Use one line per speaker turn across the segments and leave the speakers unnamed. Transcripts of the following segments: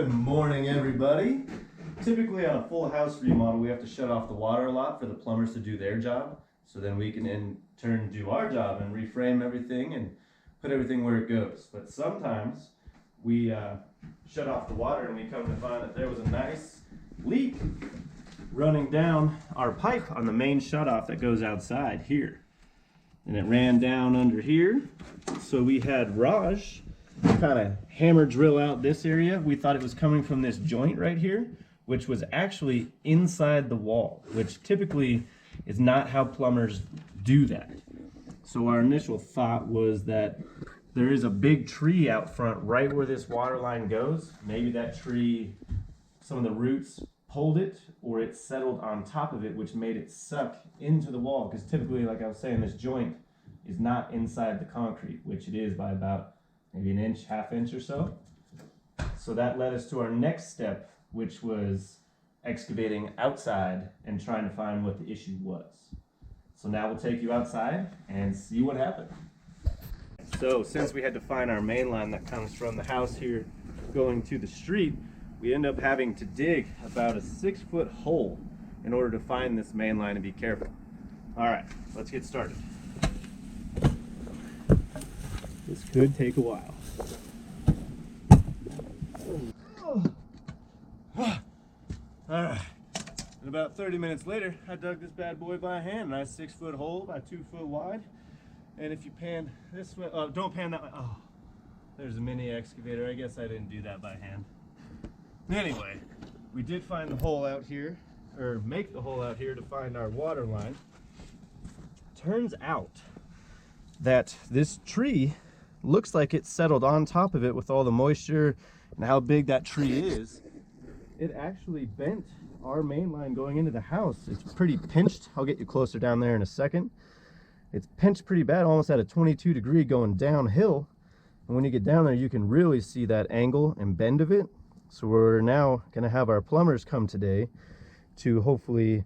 Good morning, everybody. Typically on a full house remodel, we have to shut off the water a lot for the plumbers to do their job. So then we can in turn do our job and reframe everything and put everything where it goes. But sometimes we shut off the water and we come to find that there was a nice leak running down our pipe on the main shutoff that goes outside here. And it ran down under here. So we had Raj kind of hammer drill out this area. We thought it was coming from this joint right here, which was actually inside the wall, which typically is not how plumbers do that. So our initial thought was that there is a big tree out front right where this water line goes. Maybe that tree, some of the roots pulled it, or it settled on top of it, which made it suck into the wall. Because typically, like I was saying, this joint is not inside the concrete, which it is by about maybe an inch, half inch or so. So that led us to our next step, which was excavating outside and trying to find what the issue was. So now we'll take you outside and see what happened. So since we had to find our main line that comes from the house here going to the street, we end up having to dig about a 6-foot hole in order to find this main line and be careful. All right, let's get started. This could take a while. All right, and about 30 minutes later, I dug this bad boy by hand. Nice 6-foot hole, about 2 foot wide. And if you pan this way, don't pan that way. Oh, there's a mini excavator. I guess I didn't do that by hand. Anyway, we did find the hole out here, or make the hole out here to find our water line. Turns out that this tree looks like it settled on top of it with all the moisture and how big that tree is. It actually bent our main line going into the house. It's pretty pinched. I'll get you closer down there in a second. It's pinched pretty bad, almost at a 22-degree going downhill. And when you get down there, you can really see that angle and bend of it. So we're now gonna have our plumbers come today to hopefully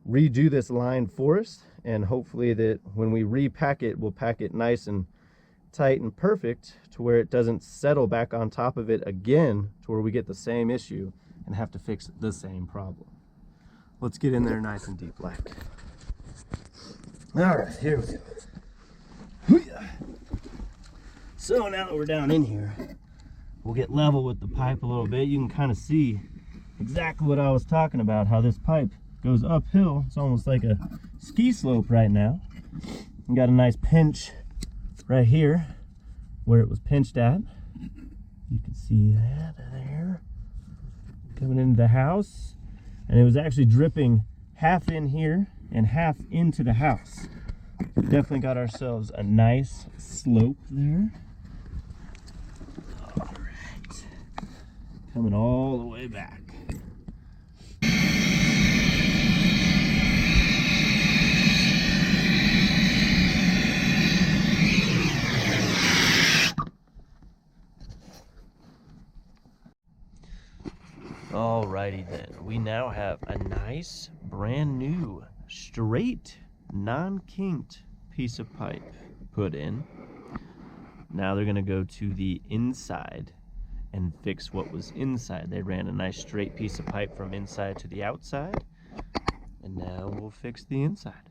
redo this line for us. And hopefully that when we repack it, we'll pack it nice and tight and perfect to where it doesn't settle back on top of it again, to where we get the same issue and have to fix the same problem. Let's get in there nice and deep black. All right, here we go. So now that we're down in here, we'll get level with the pipe a little bit. You can kind of see exactly what I was talking about, how this pipe goes uphill. It's almost like a ski slope right now. We got a nice pinch right here where it was pinched at. You can see that there coming into the house, and it was actually dripping half in here and half into the house. Definitely got ourselves a nice slope there. All right, coming all the way back. Alrighty then, we now have a nice brand new straight non-kinked piece of pipe put in. Now they're gonna go to the inside and fix what was inside. They ran a nice straight piece of pipe from inside to the outside, and now we'll fix the inside.